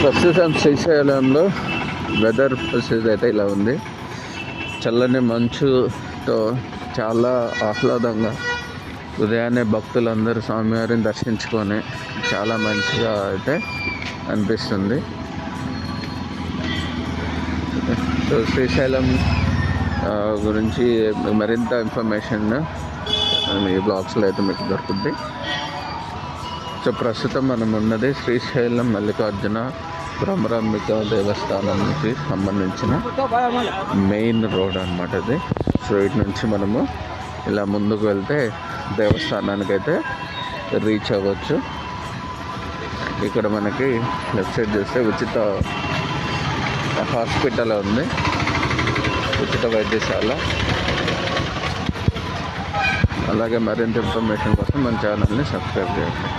ప్రస్తుతం శ్రీశైలంలో వెదర్ పరిస్థితి అయితే ఇలా ఉంది. చల్లని మంచుతో చాలా ఆహ్లాదంగా ఉదయాన్నే భక్తులందరూ స్వామివారిని దర్శించుకొని చాలా మంచిగా అయితే అనిపిస్తుంది. సో శ్రీశైలం గురించి మరింత ఇన్ఫర్మేషన్ ఈ బ్లాగ్స్లో అయితే మీకు దొరుకుతుంది. సో ప్రస్తుతం మనం ఉన్నది శ్రీశైలం మల్లికార్జున భ్రమరాంబిక దేవస్థానానికి సంబంధించిన మెయిన్ రోడ్ అన్నమాట ఇది. సో ఇటు నుంచి మనము ఇలా ముందుకు వెళ్తే దేవస్థానానికి అయితే రీచ్ అవ్వచ్చు. ఇక్కడ మనకి లెఫ్ట్ సైడ్ చూస్తే ఉచిత హాస్పిటల్ ఉంది, ఉచిత వైద్యశాల. అలాగే మరింత ఇన్ఫర్మేషన్ కోసం మన ఛానల్ని సబ్స్క్రైబ్ చేయండి.